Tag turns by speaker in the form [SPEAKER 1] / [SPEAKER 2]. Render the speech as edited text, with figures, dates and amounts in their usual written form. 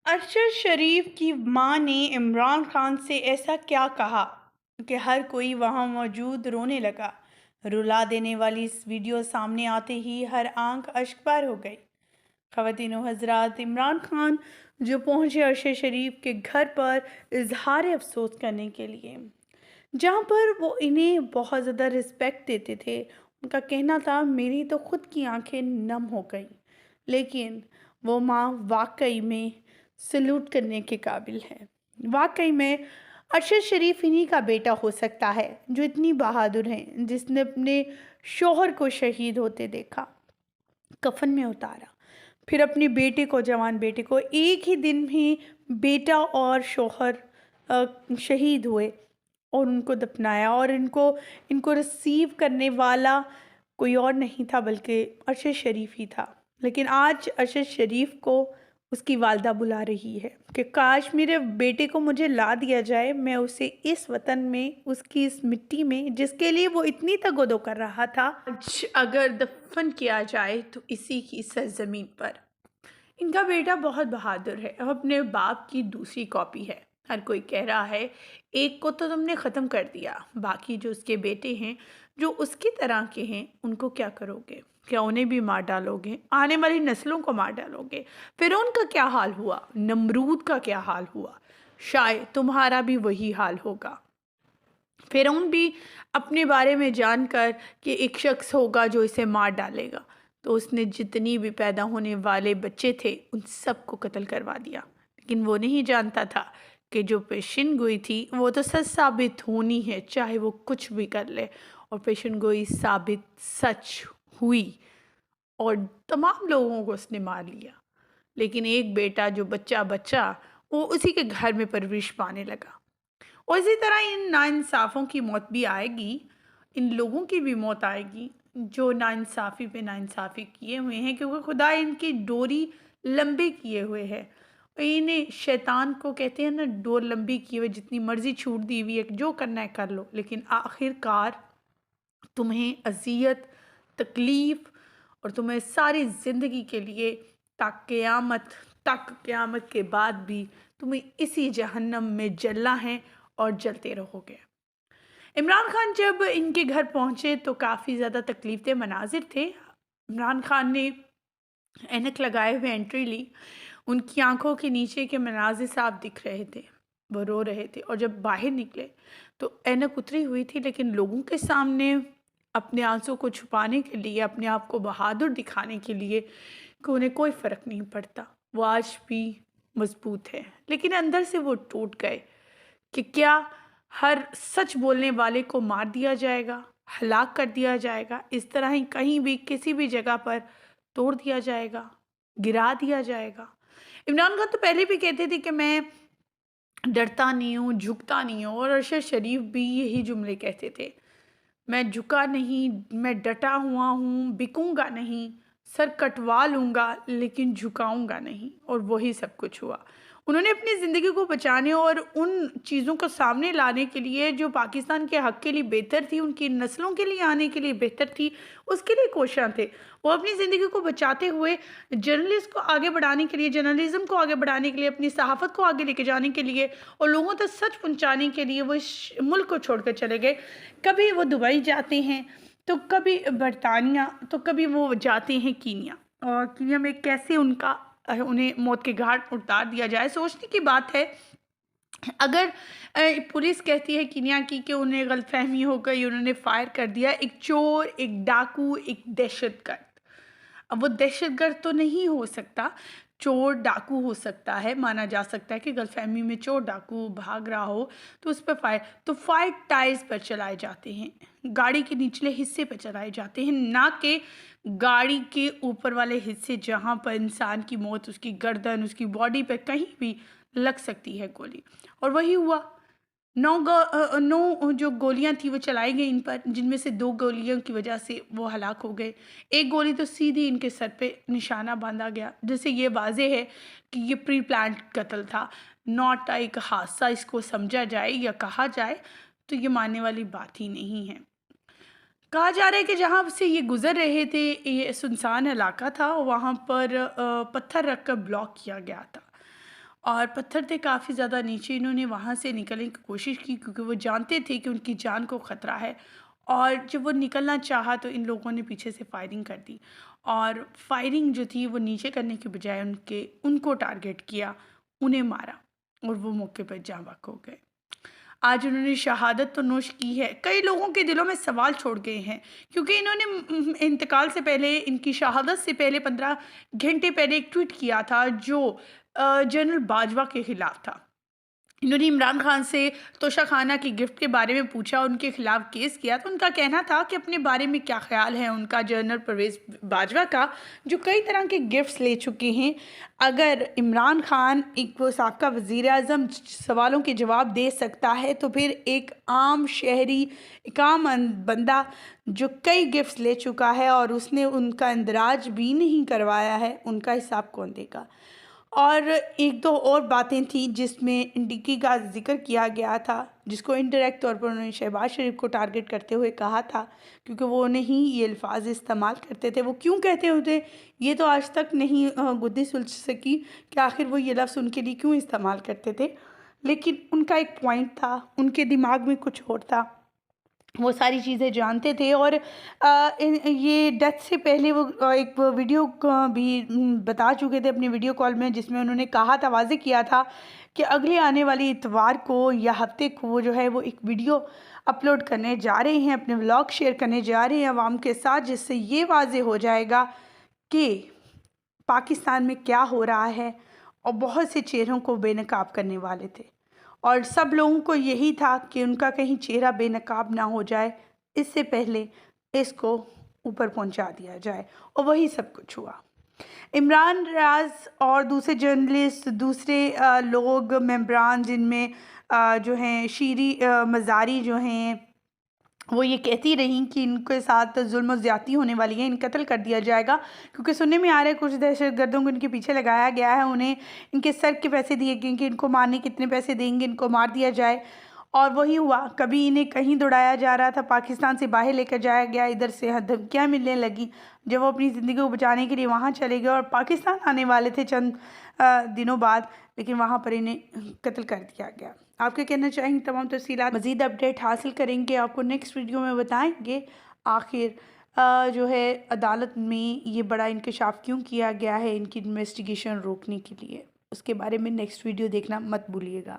[SPEAKER 1] अरशद शरीफ की मां ने इमरान खान से ऐसा क्या कहा कि हर कोई वहां मौजूद रोने लगा। रुला देने वाली इस वीडियो सामने आते ही हर आंख अश्कबार हो गई। ख़वातीनो हज़रात, इमरान खान जो पहुंचे अरशद शरीफ के घर पर इजहार अफसोस करने के लिए, जहां पर वो इन्हें बहुत ज़्यादा रिस्पेक्ट देते थे। उनका कहना था, मेरी तो खुद की आंखें नम हो गई, लेकिन वो माँ वाकई में सल्यूट करने के काबिल है। वाकई में अरशद शरीफ इन्हीं का बेटा हो सकता है जो इतनी बहादुर हैं, जिसने अपने शोहर को शहीद होते देखा, कफन में उतारा, फिर अपने बेटे को, जवान बेटे को, एक ही दिन में बेटा और शोहर शहीद हुए और उनको दफनाया। और इनको इनको रिसीव करने वाला कोई और नहीं था बल्कि अरशद शरीफ ही था। लेकिन आज अरशद शरीफ को उसकी वालदा बुला रही है कि काश मेरे बेटे को मुझे ला दिया जाए, मैं उसे इस वतन में, उसकी इस मिट्टी में, जिसके लिए वो इतनी तगदो कर रहा था, आज अगर दफन किया जाए तो इसी की सरजमीन पर। इनका बेटा बहुत बहादुर है, अपने बाप की दूसरी कॉपी है। हर कोई कह रहा है, एक को तो तुमने ख़त्म कर दिया, बाकी जो उसके बेटे हैं, जो उसकी तरह के हैं, उनको क्या करोगे? क्या उन्हें भी मार डालोगे? आने वाली नस्लों को मार डालोगे? फिरौन का क्या हाल हुआ? नमरूद का क्या हाल हुआ? शायद तुम्हारा भी वही हाल होगा। फिरौन भी अपने बारे में जानकर कि एक शख्स होगा जो इसे मार डालेगा, तो उसने जितनी भी पैदा होने वाले बच्चे थे उन सबको कत्ल करवा दिया। लेकिन वो नहीं जानता था कि जो पेशिन गोई थी वो तो सच साबित होनी है, चाहे वो कुछ भी कर ले। और पेशिन गोई साबित सच हुई और तमाम लोगों को उसने मार लिया। लेकिन एक बेटा जो बच्चा बच्चा वो उसी के घर में परवरिश पाने लगा। और इसी तरह इन नाइंसाफ़ों की मौत भी आएगी, इन लोगों की भी मौत आएगी जो नाइंसाफ़ी पे नाइंसाफ़ी किए हुए हैं, क्योंकि खुदा इनकी डोरी लंबी किए हुए है। और इन्हें शैतान को कहते हैं ना, डोर लंबी किए हुए, जितनी मर्ज़ी छूट दी हुई है, जो करना है कर लो, लेकिन आखिरकार तुम्हें अज़ियत, तकलीफ़ और तुम्हें सारी ज़िंदगी के लिए ता क़यामत तक, क़यामत के बाद भी तुम्हें इसी जहन्नम में जलना है और जलते रहोगे। इमरान खान जब इनके घर पहुंचे तो काफ़ी ज़्यादा तकलीफ दे मनाजिर थे। इमरान खान ने ऐनक लगाए हुए एंट्री ली। उनकी आंखों के नीचे के मनाजिर साफ दिख रहे थे, वो रो रहे थे। और जब बाहर निकले तो ऐनक उतरी हुई थी, लेकिन लोगों के सामने अपने आंसू को छुपाने के लिए, अपने आप को बहादुर दिखाने के लिए कि उन्हें कोई फ़र्क नहीं पड़ता, वो आज भी मजबूत है। लेकिन अंदर से वो टूट गए कि क्या हर सच बोलने वाले को मार दिया जाएगा, हलाक कर दिया जाएगा, इस तरह ही कहीं भी किसी भी जगह पर तोड़ दिया जाएगा, गिरा दिया जाएगा। इमरान खान तो पहले भी कहते थे कि मैं डरता नहीं हूँ, झुकता नहीं हूँ, और अरशद शरीफ भी यही जुमले कहते थे, मैं झुका नहीं, मैं डटा हुआ हूँ, बिकूंगा नहीं, सर कटवा लूँगा लेकिन झुकाऊंगा नहीं। और वही सब कुछ हुआ। उन्होंने अपनी ज़िंदगी को बचाने और उन चीज़ों को सामने लाने के लिए जो पाकिस्तान के हक़ के लिए बेहतर थी, उनकी नस्लों के लिए आने के लिए बेहतर थी, उसके लिए कोशियाँ थे। वो अपनी ज़िंदगी को बचाते हुए जर्नलिस्ट को आगे बढ़ाने के लिए, जर्नलिज़्म को आगे बढ़ाने के लिए, अपनी सहाफ़त को आगे लेके जाने के लिए और लोगों तक सच पहुँचाने के लिए वो इस मुल्क को छोड़ कर चले गए। कभी वो दुबई जाते हैं, तो कभी बरतानिया, तो कभी वो जाते हैं कीनिया। और कीनिया में कैसे उन्हें मौत के घाट उतार दिया जाए, सोचने की बात है। अगर पुलिस कहती है कीनिया की कि उन्हें गलतफहमी हो गई, उन्होंने फायर कर दिया, एक चोर, एक डाकू, एक दहशतगर्द। अब वो दहशतगर्द तो नहीं हो सकता, चोर डाकू हो सकता है, माना जा सकता है कि गलतफहमी में चोर डाकू भाग रहा हो तो उस पर फायर, तो फायर टायर्स पर चलाए जाते हैं, गाड़ी के निचले हिस्से पर चलाए जाते हैं, ना कि गाड़ी के ऊपर वाले हिस्से जहाँ पर इंसान की मौत, उसकी गर्दन, उसकी बॉडी पे कहीं भी लग सकती है गोली। और वही हुआ। 9 जो गोलियां थी वो चलाई गई इन पर, जिनमें से 2 गोलियों की वजह से वो हलाक हो गए। एक गोली तो सीधी इनके सर पे निशाना बांधा गया, जिससे ये वाज़ेह है कि ये प्री प्लान्ड कत्ल था, नॉट एक हादसा इसको समझा जाए या कहा जाए तो ये मानने वाली बात ही नहीं है। कहा जा रहा है कि जहाँ से ये गुज़र रहे थे, ये सुनसान इलाका था, वहाँ पर पत्थर रख कर ब्लॉक किया गया था। और पत्थर थे काफ़ी ज़्यादा नीचे। इन्होंने वहाँ से निकलने की कोशिश की क्योंकि वो जानते थे कि उनकी जान को ख़तरा है। और जब वो निकलना चाहा तो इन लोगों ने पीछे से फायरिंग कर दी, और फायरिंग जो थी वो नीचे करने के बजाय उनको टारगेट किया, उन्हें मारा, और वो मौके पर जाँ बहक हो गए। आज उन्होंने शहादत तो नोश की है, कई लोगों के दिलों में सवाल छोड़ गए हैं क्योंकि इन्होंने इंतकाल से पहले, इनकी शहादत से पहले 15 घंटे पहले एक ट्वीट किया था जो जनरल बाजवा के खिलाफ था। इन्होंने इमरान खान से तोशाखाना की गिफ्ट के बारे में पूछा, उनके खिलाफ केस किया। तो उनका कहना था कि अपने बारे में क्या ख्याल है उनका, जनरल परवेज़ बाजवा का, जो कई तरह के गिफ्ट्स ले चुके हैं। अगर इमरान खान, एक वो साबका वज़ीर आज़म, सवालों के जवाब दे सकता है तो फिर एक आम शहरी, एक आम बंदा जो कई गिफ्ट्स ले चुका है और उसने उनका इंदराज भी नहीं करवाया है, उनका हिसाब कौन देगा। और एक दो और बातें थी जिसमें डिक्की का ज़िक्र किया गया था, जिसको इनडायरेक्ट तौर पर उन्होंने शहबाज शरीफ को टारगेट करते हुए कहा था, क्योंकि वो नहीं ये अल्फाज इस्तेमाल करते थे। वो क्यों कहते होते, ये तो आज तक नहीं गुद्दी सुलझ सकी कि आखिर वो ये लफ्ज़ उनके लिए क्यों इस्तेमाल करते थे। लेकिन उनका एक पॉइंट था, उनके दिमाग में कुछ और था, वो सारी चीज़ें जानते थे। और ये डेथ से पहले वो एक वीडियो भी बता चुके थे अपनी वीडियो कॉल में, जिसमें उन्होंने कहा था, वाज़ेह किया था कि अगले आने वाली इतवार को या हफ्ते को वो जो है वो एक वीडियो अपलोड करने जा रहे हैं, अपने व्लॉग शेयर करने जा रहे हैं अवाम के साथ, जिससे ये वाज़ेह हो जाएगा कि पाकिस्तान में क्या हो रहा है। और बहुत से चेहरों को बेनकाब करने वाले थे और सब लोगों को यही था कि उनका कहीं चेहरा बेनकाब ना हो जाए, इससे पहले इसको ऊपर पहुंचा दिया जाए, और वही सब कुछ हुआ। इमरान राज और दूसरे जर्नलिस्ट, दूसरे लोग, मेंबरान, जिनमें जो हैं शीरी मज़ारी जो हैं, वो ये कहती रहीं कि इनके साथ जुल्म और ज़्यादती होने वाली है, इन कत्ल कर दिया जाएगा, क्योंकि सुनने में आ रहा है कुछ दहशतगर्दों को इनके पीछे लगाया गया है, उन्हें इनके सर के पैसे दिए गए कि इनको मारने कितने पैसे देंगे, इनको मार दिया जाए। और वही हुआ, कभी इन्हें कहीं दौड़ाया जा रहा था, पाकिस्तान से बाहर लेकर जाया गया, इधर से धमकियाँ मिलने लगी जब वो अपनी ज़िंदगी को बचाने के लिए वहाँ चले गए और पाकिस्तान आने वाले थे चंद दिनों बाद, लेकिन वहाँ पर इन्हें कत्ल कर दिया गया। आप क्या कहना चाहेंगे? तमाम तफसीलात मज़ीद अपडेट हासिल करेंगे, आपको नेक्स्ट वीडियो में बताएंगे आखिर जो है अदालत में ये बड़ा इंकशाफ क्यों किया गया है इनकी इन्वेस्टिगेशन रोकने के लिए। उसके बारे में नेक्स्ट वीडियो देखना मत भूलिएगा।